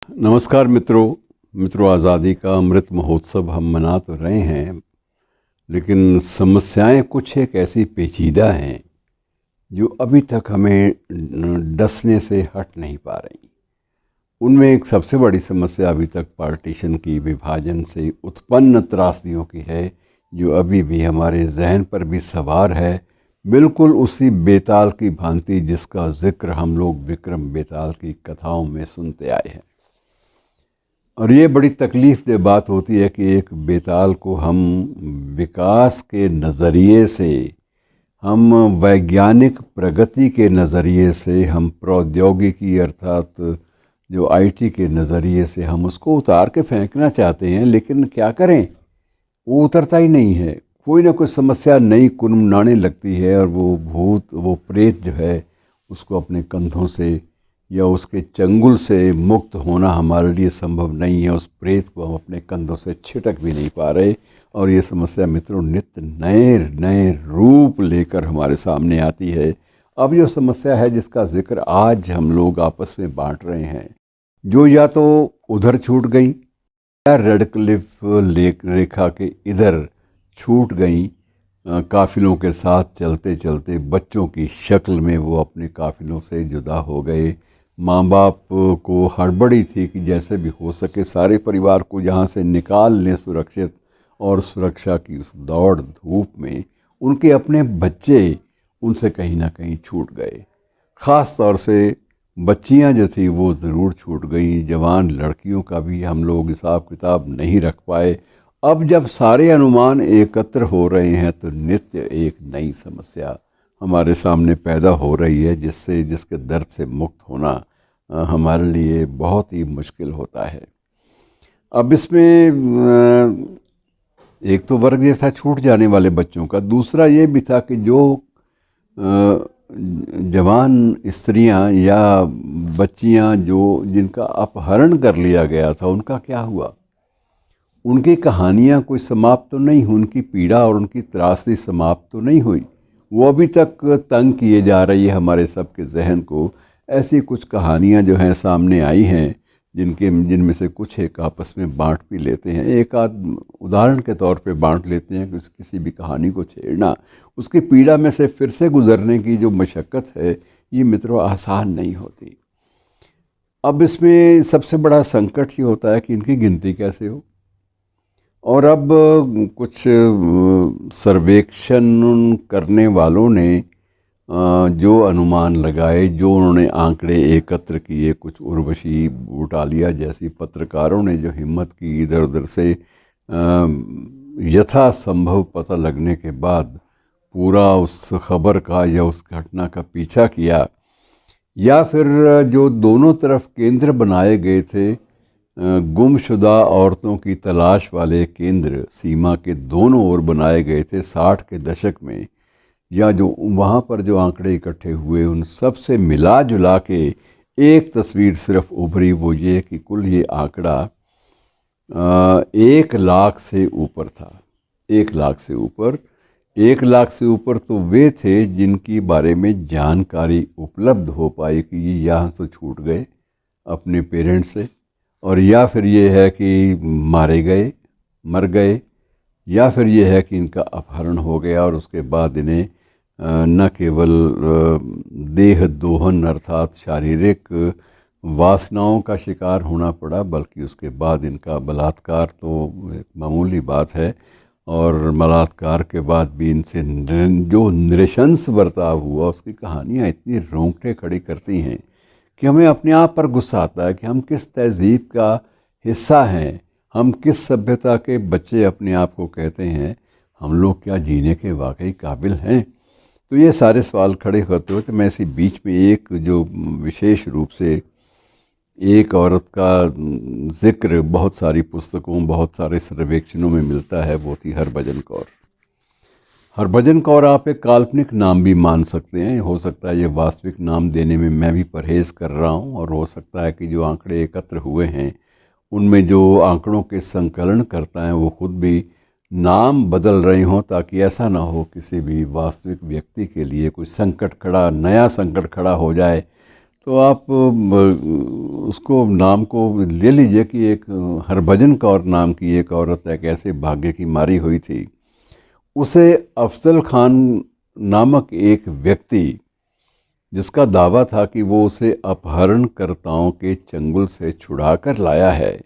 नमस्कार मित्रों, आज़ादी का अमृत महोत्सव हम मना तो रहे हैं, लेकिन समस्याएं कुछ एक ऐसी पेचीदा हैं जो अभी तक हमें डसने से हट नहीं पा रही। उनमें एक सबसे बड़ी समस्या अभी तक पार्टीशन की, विभाजन से उत्पन्न त्रासदियों की है, जो अभी भी हमारे जहन पर भी सवार है, बिल्कुल उसी बेताल की भांति जिसका जिक्र हम लोग विक्रम बेताल की कथाओं में सुनते आए हैं। और ये बड़ी तकलीफ़ दे बात होती है कि एक बेताल को हम विकास के नज़रिए से, हम वैज्ञानिक प्रगति के नज़रिए से, हम प्रौद्योगिकी अर्थात जो आईटी के नज़रिए से हम उसको उतार के फेंकना चाहते हैं, लेकिन क्या करें, वो उतरता ही नहीं है। कोई ना कोई समस्या नई कुनमुनाने लगती है और वो भूत, वो प्रेत जो है, उसको अपने कंधों से या उसके चंगुल से मुक्त होना हमारे लिए संभव नहीं है। उस प्रेत को हम अपने कंधों से छिटक भी नहीं पा रहे, और ये समस्या मित्रों नित्य नए नए रूप लेकर हमारे सामने आती है। अब जो समस्या है जिसका जिक्र आज हम लोग आपस में बांट रहे हैं, जो या तो उधर छूट गई या रेड क्लिफ लेक रेखा के इधर छूट गई, काफिलों के साथ चलते चलते बच्चों की शक्ल में वो अपने काफिलों से जुदा हो गए। माँ बाप को हड़बड़ी थी कि जैसे भी हो सके सारे परिवार को यहाँ से निकाल लें सुरक्षित, और सुरक्षा की उस दौड़ धूप में उनके अपने बच्चे उनसे कहीं ना कहीं छूट गए। ख़ास तौर से बच्चियाँ जो थी वो ज़रूर छूट गई। जवान लड़कियों का भी हम लोग हिसाब किताब नहीं रख पाए। अब जब सारे अनुमान एकत्र हो रहे हैं तो नित्य एक नई समस्या हमारे सामने पैदा हो रही है, जिसके दर्द से मुक्त होना हमारे लिए बहुत ही मुश्किल होता है। अब इसमें एक तो वर्ग ये था छूट जाने वाले बच्चों का, दूसरा ये भी था कि जो जवान स्त्रियां या बच्चियां जिनका अपहरण कर लिया गया था, उनका क्या हुआ? उनकी कहानियाँ कोई समाप्त तो नहीं हुई, उनकी पीड़ा और उनकी त्रासदी समाप्त तो नहीं हुई। वो अभी तक तंग किए जा रही है हमारे सबके जहन को। ऐसी कुछ कहानियाँ जो हैं सामने आई हैं, जिनमें से कुछ एक आपस में बांट भी लेते हैं। एक आध उदाहरण के तौर पे बांट लेते हैं कि किसी भी कहानी को छेड़ना, उसकी पीड़ा में से फिर से गुजरने की जो मशक्क़त है, ये मित्रों आसान नहीं होती। अब इसमें सबसे बड़ा संकट ये होता है कि इनकी गिनती कैसे हो। और अब कुछ सर्वेक्षण करने वालों ने जो अनुमान लगाए, जो उन्होंने आंकड़े एकत्र किए, कुछ उर्वशी बूटालिया जैसी पत्रकारों ने जो हिम्मत की इधर उधर से यथासंभव पता लगने के बाद पूरा उस खबर का या उस घटना का पीछा किया, या फिर जो दोनों तरफ केंद्र बनाए गए थे, गुमशुदा औरतों की तलाश वाले केंद्र सीमा के दोनों ओर बनाए गए थे 60 के दशक में, या जो वहाँ पर जो आंकड़े इकट्ठे हुए, उन सब से मिला जुला के एक तस्वीर सिर्फ उभरी, वो ये कि कुल ये आंकड़ा 1 लाख से ऊपर था। 1 लाख से ऊपर। 1 लाख से ऊपर तो वे थे जिनकी बारे में जानकारी उपलब्ध हो पाई कि ये यहाँ तो छूट गए अपने पेरेंट्स से, और या फिर ये है कि मारे गए, मर गए, या फिर ये है कि इनका अपहरण हो गया और उसके बाद इन्हें न केवल देह दोहन अर्थात शारीरिक वासनाओं का शिकार होना पड़ा, बल्कि उसके बाद इनका बलात्कार तो एक मामूली बात है, और बलात्कार के बाद भी इनसे जो नृशंस बर्ताव हुआ, उसकी कहानियाँ इतनी रोंगटे खड़ी करती हैं कि हमें अपने आप पर गुस्सा आता है कि हम किस तहज़ीब का हिस्सा हैं, हम किस सभ्यता के बच्चे अपने आप को कहते हैं। हम लोग क्या जीने के वाकई काबिल हैं? तो ये सारे सवाल खड़े होते हुए तो मैं इसी बीच में एक जो विशेष रूप से एक औरत का जिक्र बहुत सारी पुस्तकों, बहुत सारे सर्वेक्षणों में मिलता है, वो थी हरभजन कौर। हरभजन कौर आप एक काल्पनिक नाम भी मान सकते हैं। हो सकता है ये वास्तविक नाम देने में मैं भी परहेज़ कर रहा हूँ, और हो सकता है कि जो आंकड़े एकत्र हुए हैं उनमें जो आंकड़ों के संकलन करता है वो खुद भी नाम बदल रहे हों, ताकि ऐसा ना हो किसी भी वास्तविक व्यक्ति के लिए कोई संकट खड़ा, नया संकट खड़ा हो जाए तो आप उसको नाम को ले लीजिए कि एक हरभजन कौर नाम की एक औरत एक ऐसे भाग्य की मारी हुई थी। उसे अफजल खान नामक एक व्यक्ति, जिसका दावा था कि वो उसे अपहरणकर्ताओं के चंगुल से छुड़ा कर लाया है,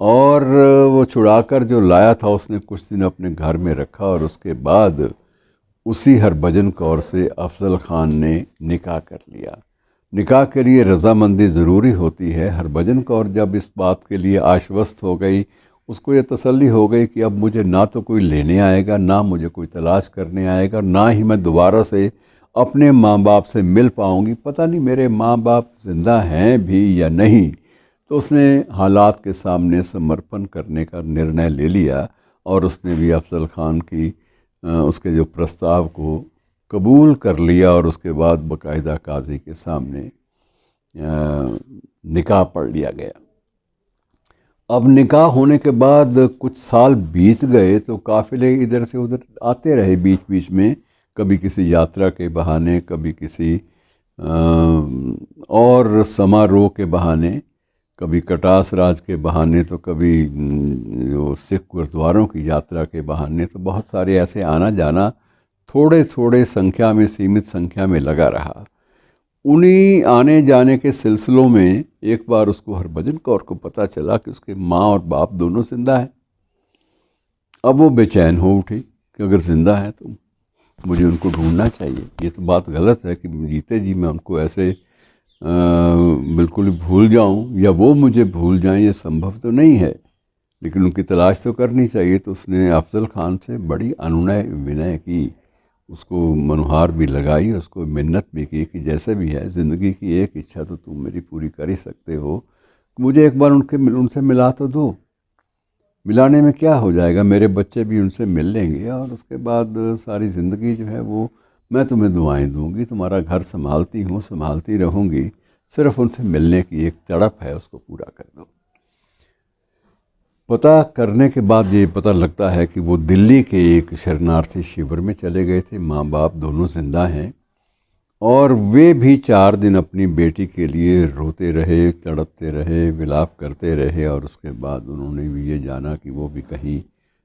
और वो छुड़ाकर जो लाया था उसने कुछ दिन अपने घर में रखा, और उसके बाद उसी हरभजन कौर से अफजल खान ने निकाह कर लिया। निकाह के लिए रज़ामंदी ज़रूरी होती है। हरभजन कौर जब इस बात के लिए आश्वस्त हो गई, उसको ये तसल्ली हो गई कि अब मुझे ना तो कोई लेने आएगा, ना मुझे कोई तलाश करने आएगा, ना ही मैं दोबारा से अपने माँ बाप से मिल पाऊँगी। पता नहीं मेरे माँ बाप ज़िंदा हैं भी या नहीं। तो उसने हालात के सामने समर्पण करने का निर्णय ले लिया, और उसने भी अफजल खान की उसके जो प्रस्ताव को कबूल कर लिया, और उसके बाद बाकायदा काजी के सामने निकाह पढ़ लिया गया। अब निकाह होने के बाद कुछ साल बीत गए तो काफ़िले इधर से उधर आते रहे बीच बीच में, कभी किसी यात्रा के बहाने, कभी किसी और समारोह के बहाने, कभी कटास राज के बहाने, तो कभी जो सिख गुरुद्वारों की यात्रा के बहाने। तो बहुत सारे ऐसे आना जाना थोड़े थोड़े संख्या में, सीमित संख्या में लगा रहा। उन्हीं आने जाने के सिलसिलों में एक बार उसको हरभजन कौर को पता चला कि उसके माँ और बाप दोनों जिंदा हैं। अब वो बेचैन हो उठी कि अगर ज़िंदा है तो मुझे उनको ढूंढना चाहिए। ये तो बात गलत है कि जीते जी मैं उनको ऐसे बिल्कुल भूल जाऊं, या वो मुझे भूल जाएं, ये संभव तो नहीं है, लेकिन उनकी तलाश तो करनी चाहिए। तो उसने अफजल खान से बड़ी अनुनय विनय की, उसको मनुहार भी लगाई, उसको मिन्नत भी की कि जैसे भी है ज़िंदगी की एक इच्छा तो तुम मेरी पूरी कर ही सकते हो, मुझे एक बार उनसे मिला तो दो। मिलाने में क्या हो जाएगा, मेरे बच्चे भी उनसे मिल लेंगे, और उसके बाद सारी ज़िंदगी जो है वो मैं तुम्हें दुआएं दूंगी, तुम्हारा घर संभालती हूँ, संभालती रहूँगी, सिर्फ उनसे मिलने की एक तड़प है, उसको पूरा कर दो। पता करने के बाद ये पता लगता है कि वो दिल्ली के एक शरणार्थी शिविर में चले गए थे। माँ बाप दोनों जिंदा हैं, और वे भी 4 दिन अपनी बेटी के लिए रोते रहे, तड़पते रहे, विलाप करते रहे, और उसके बाद उन्होंने भी ये जाना कि वो भी कहीं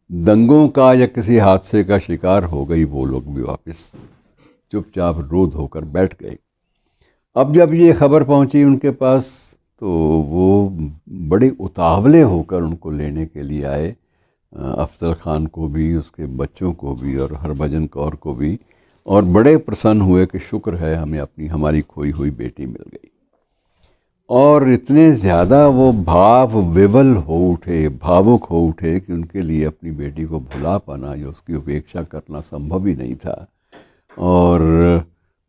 दंगों का या किसी हादसे का शिकार हो गई। वो लोग भी वापस चुपचाप रो धोकर बैठ गए। अब जब ये खबर पहुंची उनके पास, तो वो बड़े उतावले होकर उनको लेने के लिए आए, अफजल खान को भी, उसके बच्चों को भी, और हरभजन कौर को भी, और बड़े प्रसन्न हुए कि शुक्र है हमें हमारी खोई हुई बेटी मिल गई। और इतने ज़्यादा वो भाव विवल हो उठे, भावुक हो उठे कि उनके लिए अपनी बेटी को भुला पाना या उसकी उपेक्षा करना संभव ही नहीं था। और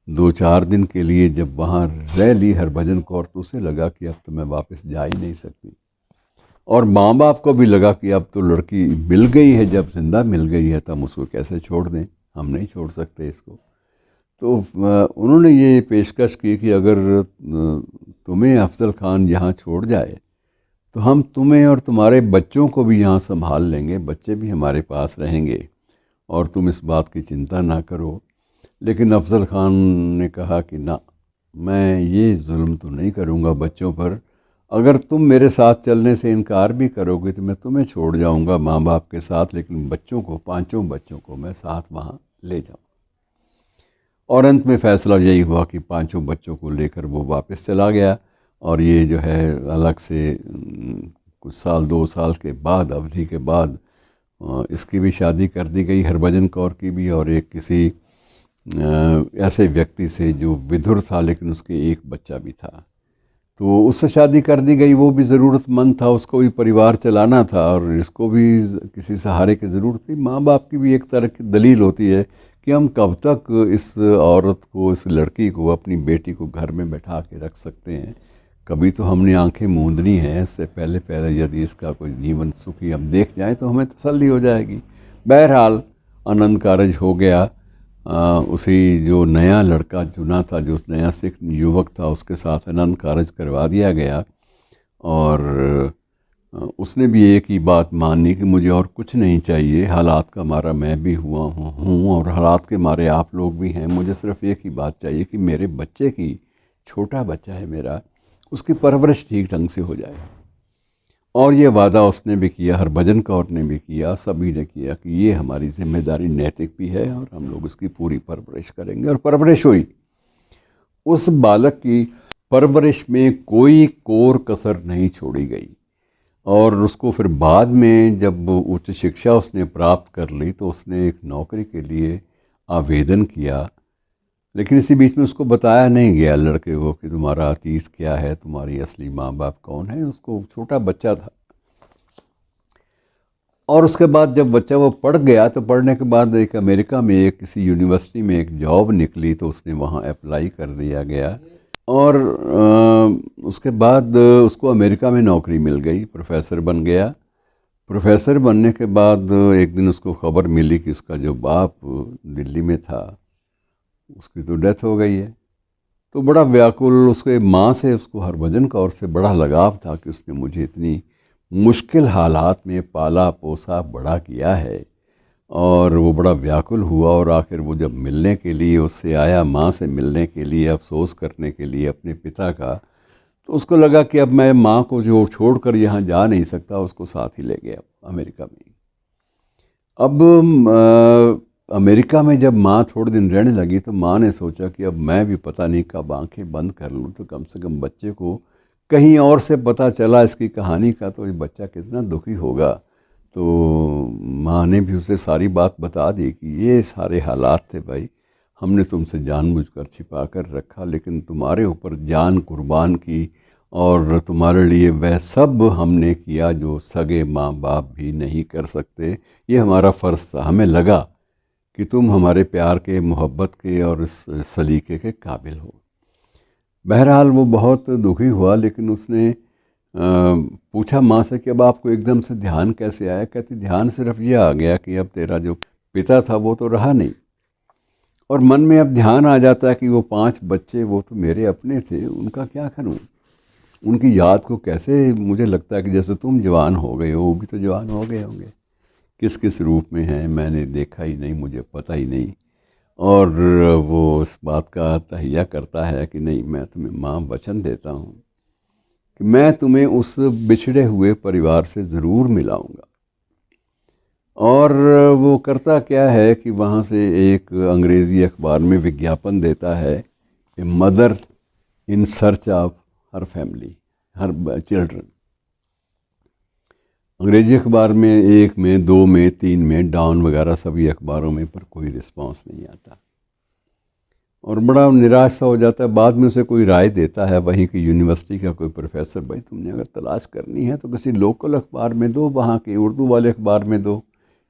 2-4 दिन के लिए जब वहाँ रह ली हरभजन कौर, तो उसे लगा कि अब तो मैं वापस जा ही नहीं सकती, और माँ बाप को भी लगा कि अब तो लड़की मिल गई है, जब जिंदा मिल गई है तब उसको कैसे छोड़ दें, हम नहीं छोड़ सकते इसको। तो उन्होंने ये पेशकश की कि अगर तुम्हें अफजल खान यहाँ छोड़ जाए तो हम तुम्हें और तुम्हारे बच्चों को भी यहाँ संभाल लेंगे, बच्चे भी हमारे पास रहेंगे, और तुम इस बात की चिंता ना करो। लेकिन अफजल खान ने कहा कि ना, मैं ये जुल्म तो नहीं करूँगा बच्चों पर, अगर तुम मेरे साथ चलने से इनकार भी करोगे तो मैं तुम्हें छोड़ जाऊँगा माँ बाप के साथ, लेकिन बच्चों को, 5 बच्चों को मैं साथ वहाँ ले जाऊँ। और अंत में फ़ैसला यही हुआ कि 5 बच्चों को लेकर वो वापस चला गया, और ये जो है अलग से कुछ साल, 2 साल के बाद, अवधि के बाद, इसकी भी शादी कर दी गई, हरभजन कौर की भी, और एक किसी ऐसे व्यक्ति से जो विधुर था लेकिन उसके एक बच्चा भी था, तो उससे शादी कर दी गई। वो भी ज़रूरतमंद था, उसको भी परिवार चलाना था, और इसको भी किसी सहारे की ज़रूरत थी। माँ बाप की भी एक तरह की दलील होती है कि हम कब तक इस औरत को, इस लड़की को, अपनी बेटी को घर में बैठा के रख सकते हैं, कभी तो हमने आंखें मूंदनी हैं। इससे पहले पहले यदि इसका कोई जीवन सुखी हम देख जाएं तो हमें तसल्ली हो जाएगी। बहरहाल आनंद कारज हो गया। उसी जो नया लड़का चुना था, जो उस नया सिख युवक था, उसके साथ आनंद कारज करवा दिया गया, और उसने भी एक ही बात मानी कि मुझे और कुछ नहीं चाहिए, हालात का मारा मैं भी हुआ हूँ और हालात के मारे आप लोग भी हैं, मुझे सिर्फ एक ही बात चाहिए कि मेरे बच्चे की छोटा बच्चा है मेरा, उसकी परवरिश ठीक ढंग से हो जाए। और ये वादा उसने भी किया, हरभजन कौर ने भी किया, सभी ने किया कि ये हमारी जिम्मेदारी नैतिक भी है और हम लोग उसकी पूरी परवरिश करेंगे। और परवरिश हुई। उस बालक की परवरिश में कोई कोर कसर नहीं छोड़ी गई। और उसको फिर बाद में जब उच्च शिक्षा उसने प्राप्त कर ली तो उसने एक नौकरी के लिए आवेदन किया, लेकिन इसी बीच में उसको बताया नहीं गया लड़के को कि तुम्हारा अतीत क्या है, तुम्हारी असली माँ बाप कौन है। उसको छोटा बच्चा था। और उसके बाद जब बच्चा वो पढ़ गया तो पढ़ने के बाद एक अमेरिका में एक किसी यूनिवर्सिटी में एक जॉब निकली तो उसने वहाँ अप्लाई कर दिया गया। और उसके बाद उसको अमेरिका में नौकरी मिल गई, प्रोफेसर बन गया। प्रोफेसर बनने के बाद एक दिन उसको खबर मिली कि उसका जो बाप दिल्ली में था उसकी तो डेथ हो गई है। तो बड़ा व्याकुल, उसके माँ से उसको हरभजन कौर से बड़ा लगाव था कि उसने मुझे इतनी मुश्किल हालात में पाला पोसा बड़ा किया है। और वो बड़ा व्याकुल हुआ और आखिर वो जब मिलने के लिए उससे आया, माँ से मिलने के लिए, अफसोस करने के लिए अपने पिता का, तो उसको लगा कि अब मैं माँ को जो छोड़कर यहाँ जा नहीं सकता, उसको साथ ही ले गया अमेरिका में। अब अमेरिका में जब माँ थोड़े दिन रहने लगी तो माँ ने सोचा कि अब मैं भी पता नहीं कब आंखें बंद कर लूँ तो कम से कम बच्चे को कहीं और से पता चला इसकी कहानी का तो ये बच्चा कितना दुखी होगा। तो माँ ने भी उसे सारी बात बता दी कि ये सारे हालात थे भाई, हमने तुमसे जानबूझकर छिपा कर रखा, लेकिन तुम्हारे ऊपर जान कुर्बान की और तुम्हारे लिए वह सब हमने किया जो सगे माँ बाप भी नहीं कर सकते। ये हमारा फ़र्ज़ था, हमें लगा कि तुम हमारे प्यार के, मोहब्बत के और इस सलीके के काबिल हो। बहरहाल वो बहुत दुखी हुआ, लेकिन उसने पूछा माँ से कि अब आपको एकदम से ध्यान कैसे आया। कहती ध्यान सिर्फ ये आ गया कि अब तेरा जो पिता था वो तो रहा नहीं, और मन में अब ध्यान आ जाता है कि वो 5 बच्चे वो तो मेरे अपने थे, उनका क्या करूँ, उनकी याद को कैसे, मुझे लगता है कि जैसे तुम जवान हो गए हो वो भी तो जवान हो गए होंगे, किस किस रूप में हैं मैंने देखा ही नहीं, मुझे पता ही नहीं। और वो इस बात का तहैया करता है कि नहीं, मैं तुम्हें माँ वचन देता हूँ कि मैं तुम्हें उस बिछड़े हुए परिवार से ज़रूर मिलाऊंगा। और वो करता क्या है कि वहाँ से एक अंग्रेज़ी अखबार में विज्ञापन देता है, a mother in search of her family, her children. अंग्रेज़ी अखबार में 1 में, 2 में, 3 में, डाउन वगैरह सभी अखबारों में, पर कोई रिस्पांस नहीं आता और बड़ा निराश सा हो जाता है। बाद में उसे कोई राय देता है, वहीं की यूनिवर्सिटी का कोई प्रोफेसर, भाई तुमने अगर तलाश करनी है तो किसी लोकल अखबार में दो, वहाँ के उर्दू वाले अखबार में दो,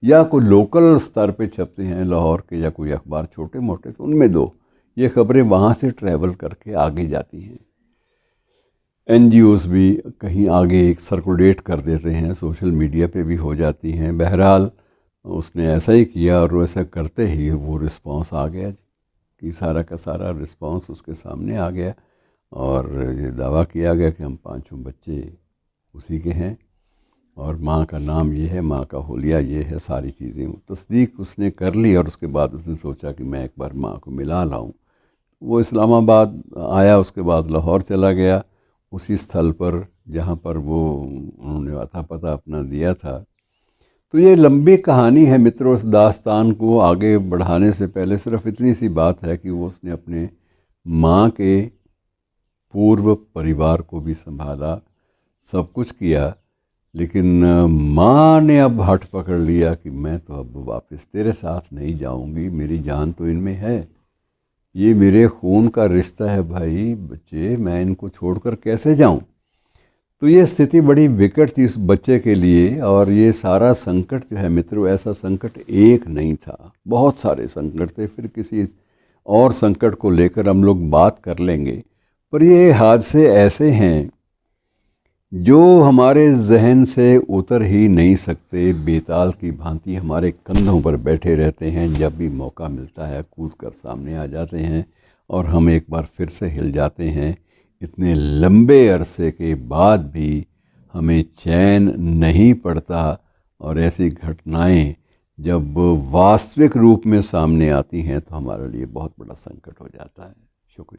या कोई लोकल स्तर पे छपते हैं लाहौर के या कोई अखबार छोटे मोटे, तो उनमें दो। ये खबरें वहाँ से ट्रैवल करके आगे जाती हैं। NGOs भी कहीं आगे एक सर्कुलेट कर देते हैं, सोशल मीडिया पे भी हो जाती हैं। बहरहाल उसने ऐसा ही किया और वैसा करते ही वो रिस्पांस आ गया कि सारा का सारा रिस्पांस उसके सामने आ गया और ये दावा किया गया कि हम 5 बच्चे उसी के हैं और माँ का नाम ये है, माँ का होलिया ये है, सारी चीज़ें तस्दीक उसने कर ली। और उसके बाद उसने सोचा कि मैं एक बार माँ को मिला लाऊं। वो इस्लामाबाद आया, उसके बाद लाहौर चला गया, उसी स्थल पर जहाँ पर वो उन्होंने अता पता अपना दिया था। तो ये लंबी कहानी है मित्रों। इस दास्तान को आगे बढ़ाने से पहले सिर्फ इतनी सी बात है कि वो उसने अपने माँ के पूर्व परिवार को भी संभाला, सब कुछ किया, लेकिन माँ ने अब हठ पकड़ लिया कि मैं तो अब वापस तेरे साथ नहीं जाऊंगी, मेरी जान तो इनमें है, ये मेरे खून का रिश्ता है भाई बच्चे, मैं इनको छोड़कर कैसे जाऊं। तो ये स्थिति बड़ी विकट थी उस बच्चे के लिए। और ये सारा संकट जो है मित्रों, ऐसा संकट एक नहीं था, बहुत सारे संकट थे। फिर किसी और संकट को लेकर हम लोग बात कर लेंगे। पर ये हादसे ऐसे हैं जो हमारे जहन से उतर ही नहीं सकते, बेताल की भांति हमारे कंधों पर बैठे रहते हैं। जब भी मौका मिलता है कूद कर सामने आ जाते हैं और हम एक बार फिर से हिल जाते हैं। इतने लंबे अरसे के बाद भी हमें चैन नहीं पड़ता और ऐसी घटनाएं जब वास्तविक रूप में सामने आती हैं तो हमारे लिए बहुत बड़ा संकट हो जाता है।